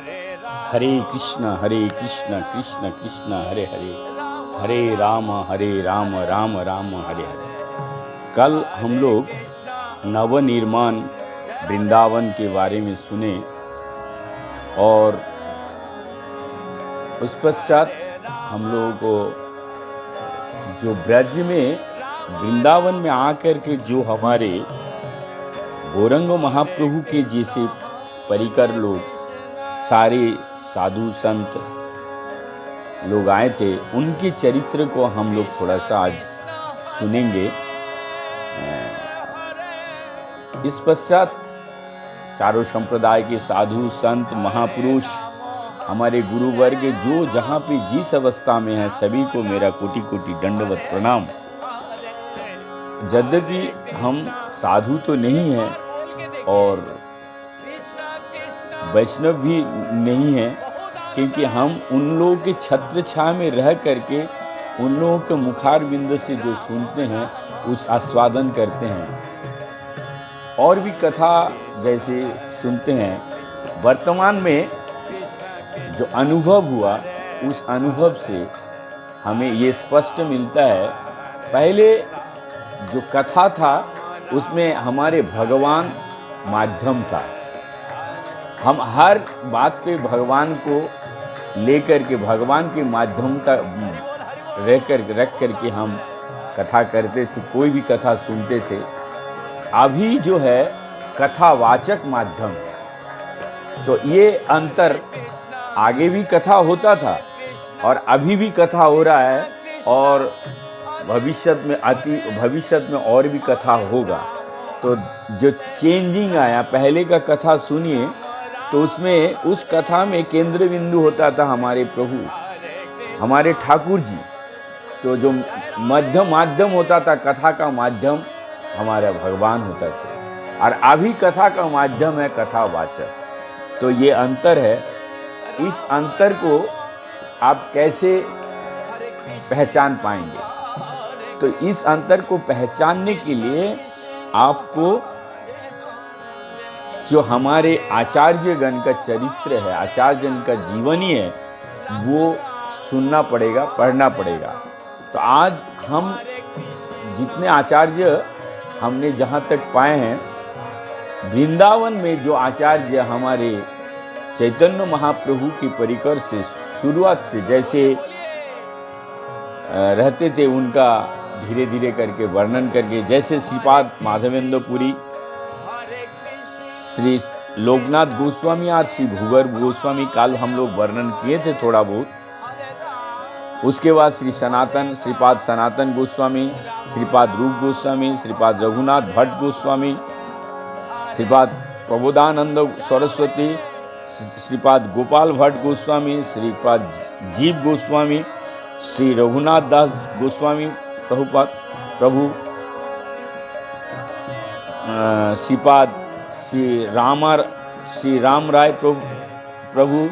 हरे कृष्ण कृष्ण कृष्ण हरे हरे, हरे राम राम राम हरे हरे। कल हम लोग नवनिर्माण वृंदावन के बारे में सुने और उस पश्चात हम लोगों को जो ब्रज में वृंदावन में आकर के जो हमारे गौरंग महाप्रभु के जैसे परिकर लोग सारे साधु संत लोग आए थे, उनके चरित्र को हम लोग थोड़ा सा आज सुनेंगे। इस पश्चात चारों संप्रदाय के साधु संत महापुरुष हमारे गुरु वर्ग जो जहाँ पे जिस अवस्था में है सभी को मेरा कोटि कोटि दंडवत प्रणाम। यद्यपि हम साधु तो नहीं हैं और वैष्णव भी नहीं है, क्योंकि हम उन लोगों के छत्र छाया में रह करके उन लोगों के मुखार बिंद से जो सुनते हैं उस आस्वादन करते हैं और भी कथा जैसे सुनते हैं। वर्तमान में जो अनुभव हुआ उस अनुभव से हमें ये स्पष्ट मिलता है, पहले जो कथा था उसमें हमारे भगवान माध्यम था। हम हर बात पे भगवान को लेकर के भगवान के माध्यम तक रख करके हम कथा करते थे, कोई भी कथा सुनते थे। अभी जो है कथावाचक माध्यम, तो ये अंतर, आगे भी कथा होता था और अभी भी कथा हो रहा है और भविष्य में और भी कथा होगा। तो जो चेंजिंग आया, पहले का कथा सुनिए तो उसमें उस कथा में केंद्र बिंदु होता था हमारे प्रभु, हमारे ठाकुर जी। तो जो माध्यम होता था, कथा का माध्यम हमारा भगवान होता था और अभी कथा का माध्यम है कथावाचक। तो ये अंतर है। इस अंतर को आप कैसे पहचान पाएंगे? तो इस अंतर को पहचानने के लिए आपको जो हमारे आचार्यगण का चरित्र है, आचार्यगण का जीवनी है, वो सुनना पड़ेगा, पढ़ना पड़ेगा। तो आज हम जितने आचार्य हमने जहाँ तक पाए हैं, वृंदावन में जो आचार्य हमारे चैतन्य महाप्रभु की परिकर से शुरुआत से जैसे रहते थे, उनका धीरे धीरे करके वर्णन करके, जैसे श्रीपाद माधवेंद्र पुरी, श्री लोकनाथ गोस्वामी और श्री भूगर्भ गोस्वामी काल हम लोग वर्णन किए थे थोड़ा बहुत। उसके बाद श्रीपाद सनातन गोस्वामी, श्रीपाद रूप गोस्वामी, श्रीपाद रघुनाथ भट्ट गोस्वामी, श्रीपाद प्रबोधानंद सरस्वती, श्रीपाद गोपाल भट्ट गोस्वामी, श्रीपाद जीव गोस्वामी, श्री रघुनाथ दास गोस्वामी प्रभु, श्रीपाद श्री राम राय प्रभु,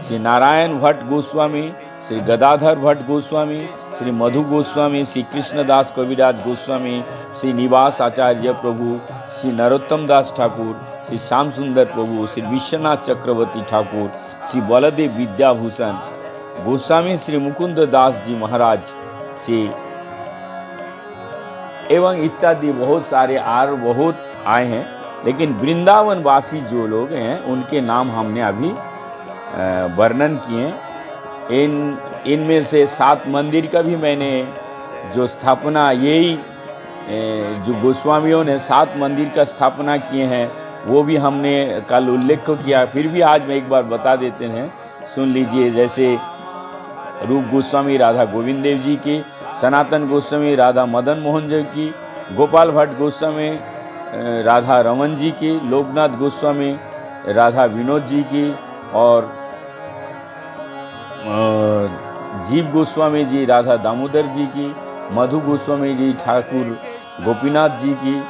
श्री नारायण भट्ट गोस्वामी, श्री गदाधर भट्ट गोस्वामी, श्री मधु गोस्वामी, श्री कृष्णदास कविराज गोस्वामी, श्री निवास आचार्य प्रभु, श्री नरोत्तम दास ठाकुर, श्री श्याम सुंदर प्रभु, श्री विश्वनाथ चक्रवर्ती ठाकुर, श्री बलदेव विद्याभूषण गोस्वामी, श्री मुकुंद दास जी महाराज, श्री एवं इत्यादि बहुत सारे बहुत आए हैं। लेकिन वृंदावन वासी जो लोग हैं उनके नाम हमने अभी वर्णन किए। इनमें से 7 मंदिर का भी मैंने जो स्थापना, यही जो गोस्वामियों ने 7 मंदिर का स्थापना किए हैं वो भी हमने कल उल्लेख किया। फिर भी आज मैं एक बार बता देते हैं, सुन लीजिए। जैसे रूप गोस्वामी राधा गोविंद देव जी की, सनातन गोस्वामी राधा मदन मोहन जी की, गोपाल भट्ट गोस्वामी राधा रमन जी की, लोकनाथ गोस्वामी राधा विनोद जी की और जीव गोस्वामी जी राधा दामोदर जी की, मधु गोस्वामी जी ठाकुर गोपीनाथ जी की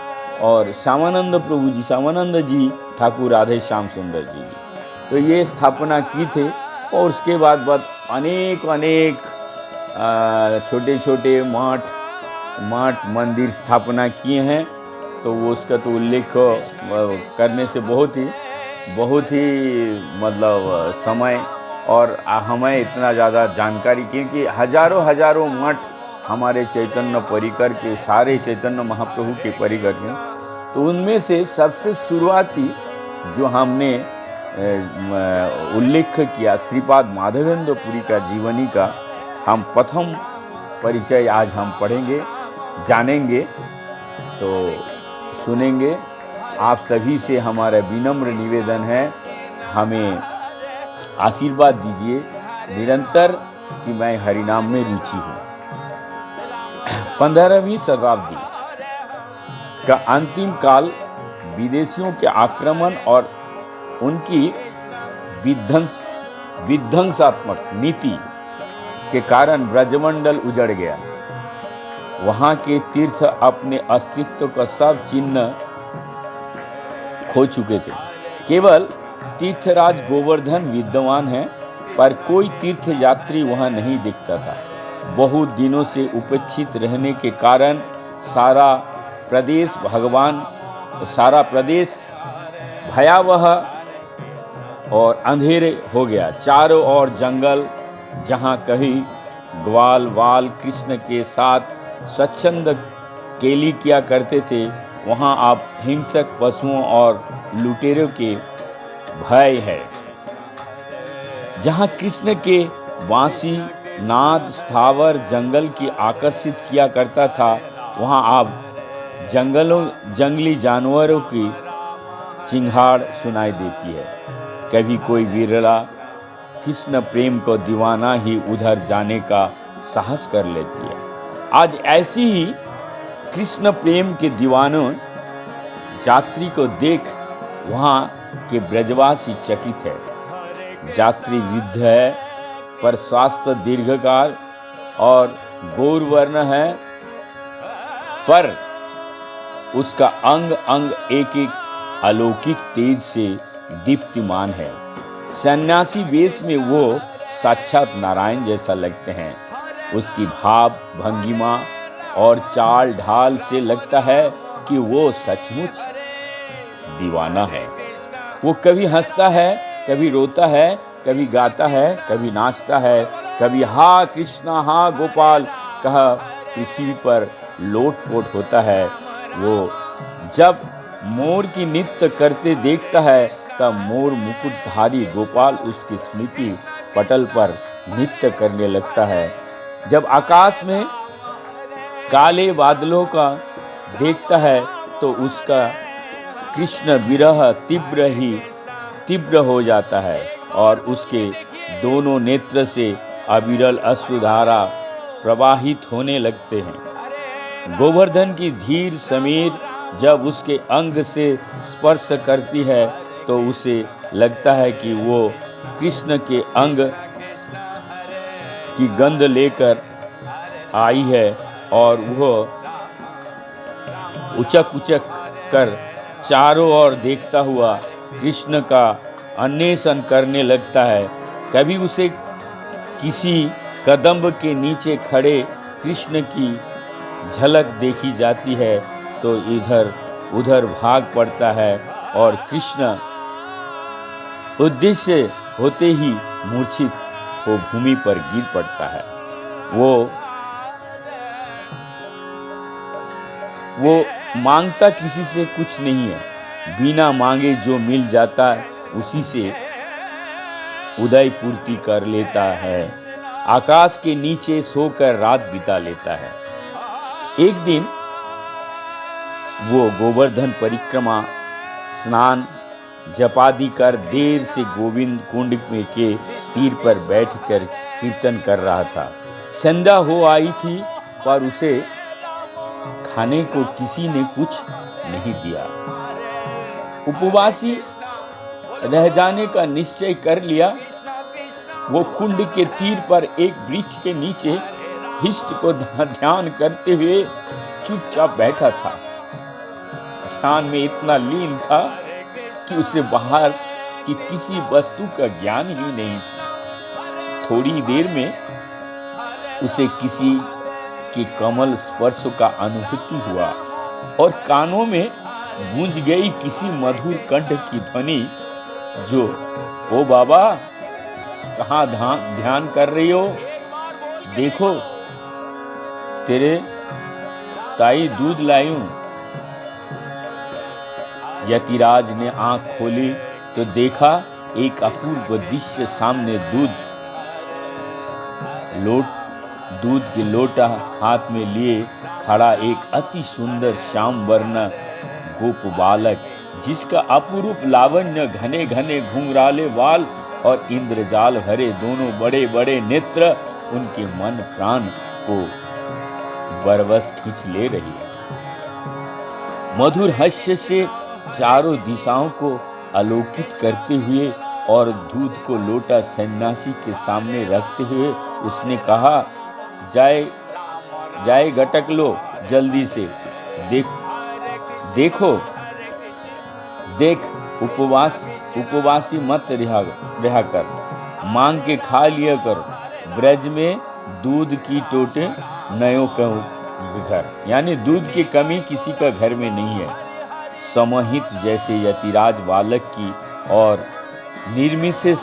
और श्यामानंद प्रभु जी, श्यामानंद जी ठाकुर राधे श्याम सुंदर जी की। तो ये स्थापना की थे और उसके बाद अनेक छोटे छोटे मठ मंदिर स्थापना किए हैं। तो वो उसका तो उल्लेख करने से बहुत ही बहुत ही मतलब समय और हमें इतना ज़्यादा जानकारी, क्योंकि हजारों हजारों मठ हमारे चैतन्य परिकर के, सारे चैतन्य महाप्रभु के परिकर के, तो उनमें से सबसे शुरुआती जो हमने उल्लेख किया श्रीपाद माधवेंद्र पुरी का जीवनी का हम प्रथम परिचय आज हम पढ़ेंगे, जानेंगे, तो सुनेंगे। आप सभी से हमारा विनम्र निवेदन है, हमें आशीर्वाद दीजिए निरंतर कि मैं हरिनाम में रुचि हूँ। 15वीं शताब्दी का अंतिम काल विदेशियों के आक्रमण और उनकी विध्वंसात्मक नीति के कारण ब्रजमंडल उजड़ गया। वहाँ के तीर्थ अपने अस्तित्व का सब चिन्ह खो चुके थे। केवल तीर्थराज गोवर्धन विद्यमान है, पर कोई तीर्थ यात्री वहाँ नहीं दिखता था। बहुत दिनों से उपेक्षित रहने के कारण सारा प्रदेश भयावह और अंधेरे हो गया। चारों ओर जंगल, जहाँ कहीं ग्वाल वाल कृष्ण के साथ स्वच्छंद केली किया करते थे, वहाँ आप हिंसक पशुओं और लुटेरों के भय है। जहाँ कृष्ण के बांसी नाद स्थावर जंगल की आकर्षित किया करता था, वहाँ आप जंगली जानवरों की चिंगाड़ सुनाई देती है। कभी कोई विरला कृष्ण प्रेम को दीवाना ही उधर जाने का साहस कर लेती है। आज ऐसी ही कृष्ण प्रेम के दीवानों यात्री को देख वहाँ के ब्रजवासी चकित है। यात्री वृद्ध है, पर स्वास्थ्य दीर्घकाल और गौरवर्ण है, पर उसका अंग अंग एक एक अलौकिक तेज से दीप्तिमान है। सन्यासी वेश में वो साक्षात नारायण जैसा लगते हैं। उसकी भाव भंगिमा और चाल ढाल से लगता है कि वो सचमुच दीवाना है। वो कभी हंसता है, कभी रोता है, कभी गाता है, कभी नाचता है, कभी हा कृष्णा हा गोपाल कह पृथ्वी पर लोटपोट होता है। वो जब मोर की नृत्य करते देखता है, तब मोर मुकुटधारी गोपाल उसकी स्मृति पटल पर नृत्य करने लगता है। जब आकाश में काले बादलों का देखता है, तो उसका कृष्ण विरह तीव्र हो जाता है और उसके दोनों नेत्र से अविरल अश्रुधारा प्रवाहित होने लगते हैं। गोवर्धन की धीर समीर जब उसके अंग से स्पर्श करती है, तो उसे लगता है कि वो कृष्ण के अंग की गंध लेकर आई है और वह उचक कर चारों ओर देखता हुआ कृष्ण का अन्वेषण करने लगता है। कभी उसे किसी कदम्ब के नीचे खड़े कृष्ण की झलक देखी जाती है, तो इधर उधर भाग पड़ता है और कृष्ण उद्देश्य होते ही मूर्छित हो भूमि पर गिर पड़ता है। वो मांगता किसी से कुछ नहीं है, बिना मांगे जो मिल जाता है उसी से उदय पूर्ति कर लेता है। आकाश के नीचे सोकर रात बिता लेता है। एक दिन वो गोवर्धन परिक्रमा स्नान जपादि कर देर से गोविंद कुंड में के तीर पर बैठकर कीर्तन कर रहा था। संध्या हो आई थी, पर उसे खाने को किसी ने कुछ नहीं दिया। उपवासी रह जाने का निश्चय कर लिया। वो कुंड के तीर पर एक वृक्ष के नीचे इष्ट को ध्यान करते हुए चुपचाप बैठा था। ध्यान में इतना लीन था कि उसे बाहर की किसी वस्तु का ज्ञान ही नहीं था। थोड़ी देर में उसे किसी के कमल स्पर्श का अनुभूति हुआ और कानों में गूंज गई किसी मधुर कंठ की ध्वनि जो, ओ बाबा कहाँ ध्यान कर रही हो, देखो तेरे ताई दूध लाई हूं। यतिराज ने आंख खोली तो देखा एक अपूर्व दृश्य सामने। दूध के लोटा हाथ में लिए खड़ा एक अति सुंदर श्याम वर्ण गोप बालक, जिसका अपूर्व लावण्य, घने घने घुंघराले बाल और इंद्रजाल भरे दोनों बड़े बड़े नेत्र उनके मन प्राण को बरबस खींच ले रही है। मधुर हास्य से चारों दिशाओं को आलोकित करते हुए और दूध को लोटा सन्यासी के सामने रखते हुए उसने कहा, जाए गटक लो जल्दी से, देख उपवासी मत रहा कर, मांग के खा लिया कर। ब्रज में दूध की टोटे नयो घर, यानी दूध की कमी किसी का घर में नहीं है। समोहित जैसे यतिराज बालक की और निर्विशेष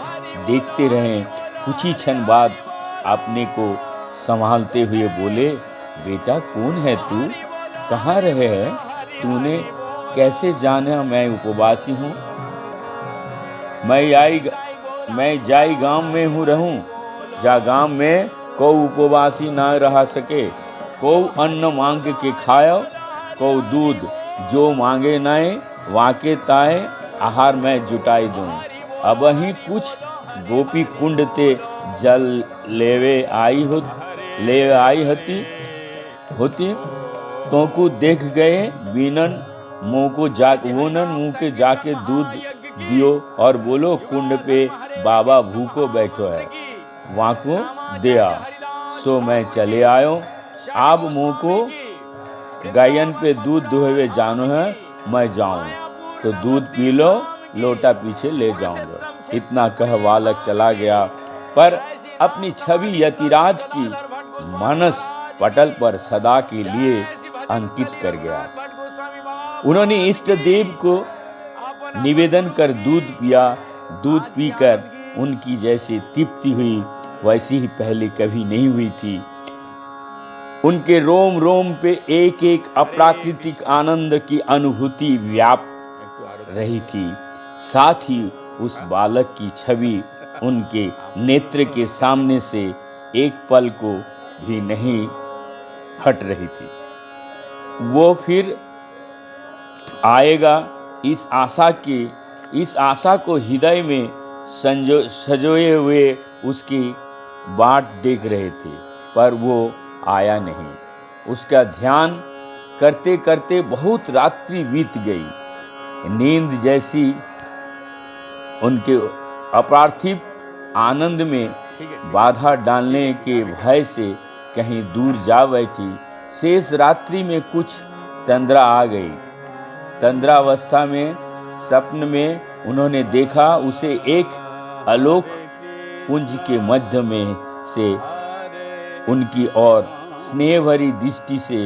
देखते रहे। कुछ ही क्षण बाद अपने को संभालते हुए बोले, बेटा कौन है तू, कहाँ रहे है, तूने कैसे जाना मैं उपवासी हूँ। मैं जाई गांव में हूँ रहूं, जा गांव में को उपवासी ना रह सके। को अन्न मांग के खायो, को दूध जो मांगे नाए, वाके ताए आहार मैं जुटाई दूं। अब ही कुछ गोपी कुंड ते जल ले आई होती तो को देख गए बीनन मुँह के जाके दूध दियो और बोलो कुंड पे बाबा भूखो बैठो है, वाको दे आ। सो मैं चले आयो, आप मुँह को गायन पे दूध दुहे जानो है, मैं जाऊं तो दूध पी लो, लोटा पीछे ले जाऊंगा। इतना कह बालक चला गया, पर अपनी छवि यतिराज की मानस पटल पर सदा के लिए अंकित कर गया। उन्होंने इष्ट देव को निवेदन कर दूध पिया। दूध पीकर उनकी जैसी तृप्ति हुई वैसी ही पहले कभी नहीं हुई थी। उनके रोम रोम पे एक एक अप्राकृतिक आनंद की अनुभूति व्याप रही थी। साथ ही उस बालक की छवि उनके नेत्र के सामने से एक पल को भी नहीं हट रही थी। वो फिर आएगा, इस आशा को हृदय में सजोए हुए उसकी बाट देख रहे थे, पर वो आया नहीं। उसका ध्यान करते करते बहुत रात्रि बीत गई। नींद जैसी उनके अपार्थिव आनंद में बाधा डालने के भय से कहीं दूर जा बैठी। शेष रात्रि में कुछ तंद्रा आ गई। तंद्रावस्था में स्वप्न में उन्होंने देखा उसे एक आलोक पुंज के मध्य में से उनकी ओर स्नेह भरी दृष्टि से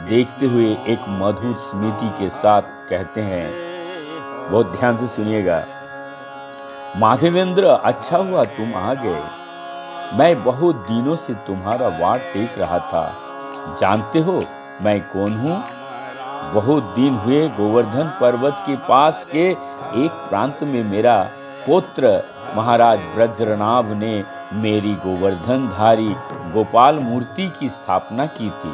देखते हुए एक मधुर स्मृति के साथ कहते हैं, बहुत ध्यान से सुनिएगा, माधवेंद्र अच्छा हुआ तुम आ गए। मैं बहुत दिनों से तुम्हारा वाट देख रहा था। जानते हो मैं कौन हूँ? बहुत दिन हुए गोवर्धन पर्वत के पास के एक प्रांत में मेरा पुत्र महाराज ब्रजरनाभ ने मेरी गोवर्धनधारी गोपाल मूर्ति की स्थापना की थी।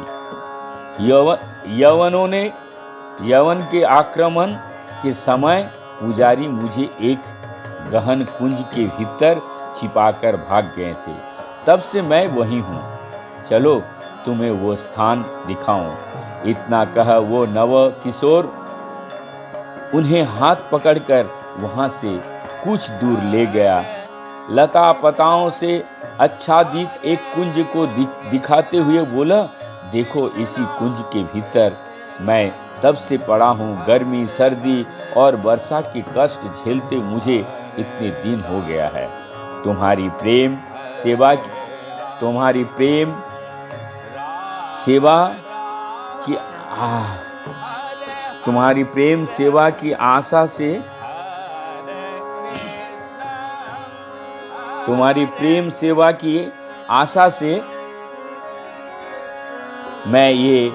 यवन के आक्रमण के समय पुजारी मुझे एक गहन कुंज के भीतर छिपाकर भाग गए थे। तब से मैं वही हूँ। चलो तुम्हें वो स्थान दिखाऊं। इतना कह वो नव किशोर उन्हें हाथ पकड़कर वहां से कुछ दूर ले गया। लता पताओं से आच्छादित एक कुंज को दिखाते हुए बोला, देखो इसी कुंज के भीतर मैं तब से पड़ा हूँ। गर्मी सर्दी और वर्षा के कष्ट झेलते मुझे इतने दिन हो गया है। तुम्हारी प्रेम सेवा की आशा से तुम्हारी प्रेम सेवा की आशा से मैं ये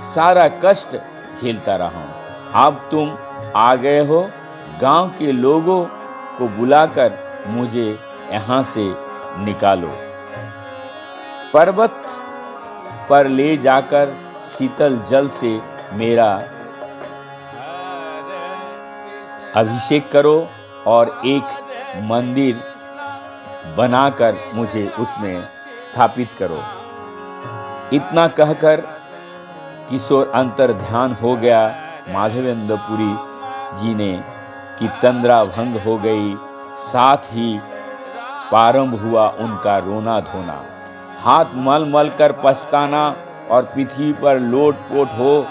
सारा कष्ट झेलता रहा हूँ। अब तुम आ गए हो, गांव के लोगों को बुलाकर मुझे यहाँ से निकालो। पर्वत पर ले जाकर शीतल जल से मेरा अभिषेक करो और एक मंदिर बनाकर मुझे उसमें स्थापित करो। इतना कहकर किशोर अंतर ध्यान हो गया माधवेंद्रपुरी जी ने कि तंद्रा भंग हो गई। साथ ही प्रारंभ हुआ उनका रोना धोना, हाथ मल मल कर पछताना और पृथ्वी पर लोट पोट हो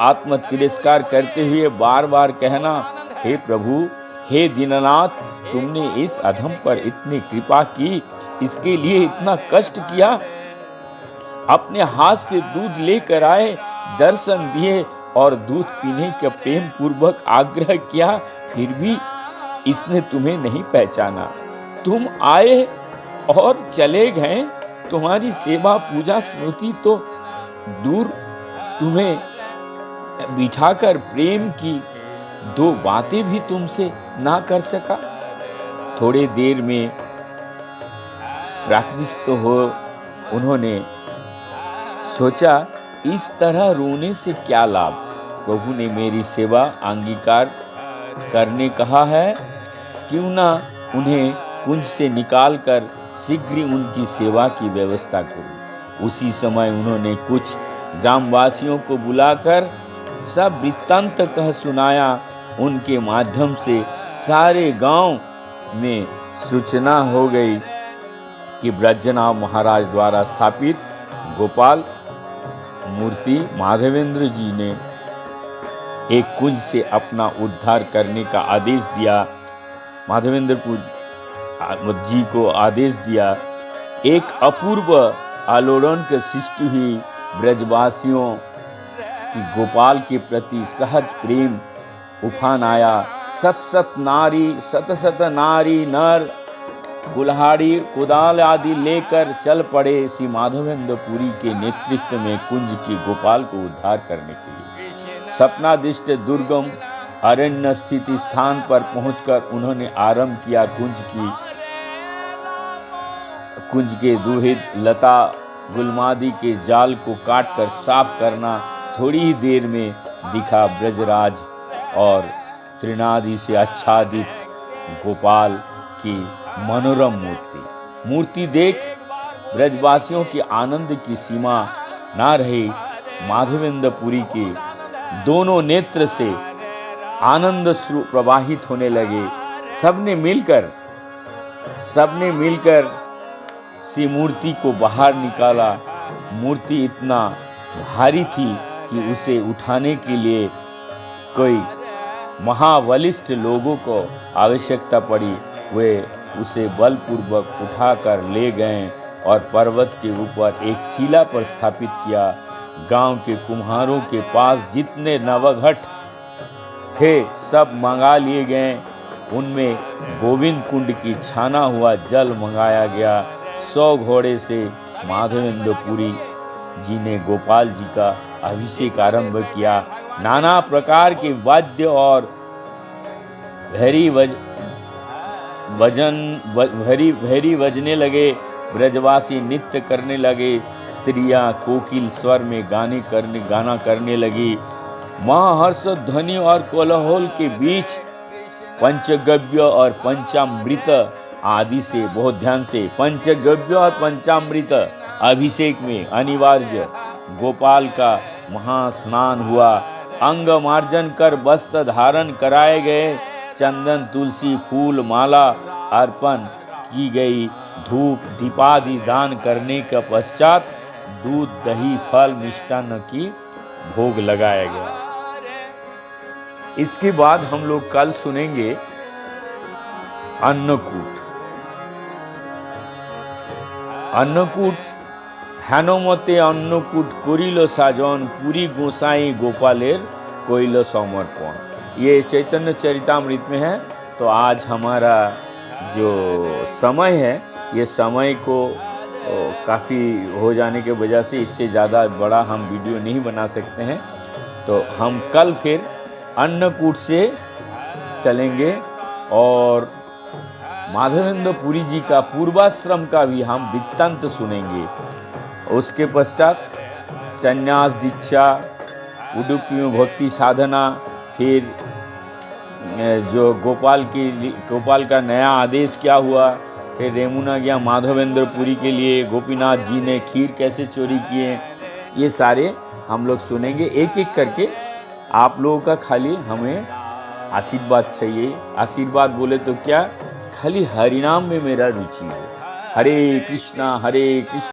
आत्म तिरस्कार करते हुए बार बार कहना, हे प्रभु, हे दीननाथ, तुमने इस अधम पर इतनी कृपा की, इसके लिए इतना कष्ट किया। अपने हाथ से दूध लेकर आए, दर्शन दिए और दूध पीने का प्रेम पूर्वक आग्रह किया, फिर भी इसने तुम्हें नहीं पहचाना। तुम आए और चले गए, तुम्हारी सेवा पूजा स्मृति तो दूर, तुम्हें बिठाकर प्रेम की दो बातें भी तुमसे ना कर सका। थोड़े देर में प्राकृत हो उन्होंने सोचा, इस तरह रोने से क्या लाभ। प्रभु ने मेरी सेवा अंगीकार करने कहा है, क्यों ना उन्हें कुंज से निकालकर शीघ्र ही उनकी सेवा की व्यवस्था करूं। उसी समय उन्होंने कुछ ग्रामवासियों को बुलाकर सब वृत्तांत कह सुनाया। उनके माध्यम से सारे गांव में सूचना हो गई कि ब्रजनाभ महाराज द्वारा स्थापित गोपाल मूर्ति माधवेंद्र जी ने एक कुंज से अपना उद्धार करने का आदेश दिया। माधवेंद्र जी को आदेश दिया। एक अपूर्व आलोड़न के सृष्टि हुई। ब्रजवासियों की गोपाल के प्रति सहज प्रेम उफान आया। सत सत नारी नर कुल्हाड़ी कुदाल आदि लेकर चल पड़े श्री माधवेंद्रपुरी के नेतृत्व में कुंज की गोपाल को उद्धार करने के लिए। सपनादिष्ट दुर्गम अरण्य स्थित स्थान पर पहुंचकर उन्होंने आरंभ किया कुंज के दुहिद लता गुलमादी के जाल को काटकर साफ करना। थोड़ी ही देर में दिखा ब्रजराज और त्रिनादि से आच्छादित गोपाल की मनोरम मूर्ति देख ब्रजवासियों के आनंद की सीमा ना रही। माधवेंद्रपुरी के दोनों नेत्र से आनंद श्रु प्रवाहित होने लगे। सबने मिलकर सी मूर्ति को बाहर निकाला। मूर्ति इतना भारी थी कि उसे उठाने के लिए कोई महाबलिष्ठ लोगों को आवश्यकता पड़ी। वे उसे बलपूर्वक उठाकर ले गए और पर्वत के ऊपर एक शिला पर स्थापित किया। गांव के कुम्हारों के पास जितने नवघट थे सब मंगा लिए गए। उनमें गोविंद कुंड की छाना हुआ जल मंगाया गया। 100 घोड़े से माधवेंद्रपुरी जी ने गोपाल जी का अभिषेक आरंभ किया। नाना प्रकार के वाद्य और भैरी बजने लगे। ब्रजवासी नृत्य करने लगे। स्त्रियां कोकिल स्वर में गाना करने लगी। महाहर्ष ध्वनि और कोलाहल के बीच पंचगव्य और पंचामृत आदि से, बहुत ध्यान से, पंचगव्य और पंचामृत अभिषेक में अनिवार्य गोपाल का महास्नान हुआ। अंग मार्जन कर वस्त्र धारण कराए गए। चंदन तुलसी फूल माला अर्पण की गई। धूप दीपादि दान करने के पश्चात दूध दही फल मिष्टान्न की भोग लगाया गया। इसके बाद हम लोग कल सुनेंगे अन्नकूट हेनमते अन्नकूट करिल साजन पुरी गोसाई गोपालेर कोइल समर्पण। ये चैतन्य चरितामृत में है। तो आज हमारा जो समय है, ये समय को काफ़ी हो जाने के वजह से इससे ज़्यादा बड़ा हम वीडियो नहीं बना सकते हैं। तो हम कल फिर अन्नकूट से चलेंगे और माधवेंद्र पुरी जी का पूर्वाश्रम का भी हम वृत्तांत सुनेंगे। उसके पश्चात संन्यास दीक्षा, उडुपी में भक्ति साधना, फिर जो गोपाल का नया आदेश क्या हुआ, फिर रेमुना गया माधवेंद्र पुरी के लिए, गोपीनाथ जी ने खीर कैसे चोरी किए, ये सारे हम लोग सुनेंगे एक एक करके। आप लोगों का खाली हमें आशीर्वाद चाहिए। आशीर्वाद बोले तो क्या, खाली हरिनाम में मेरा रुचि हो। हरे कृष्णा हरे कृष्णा।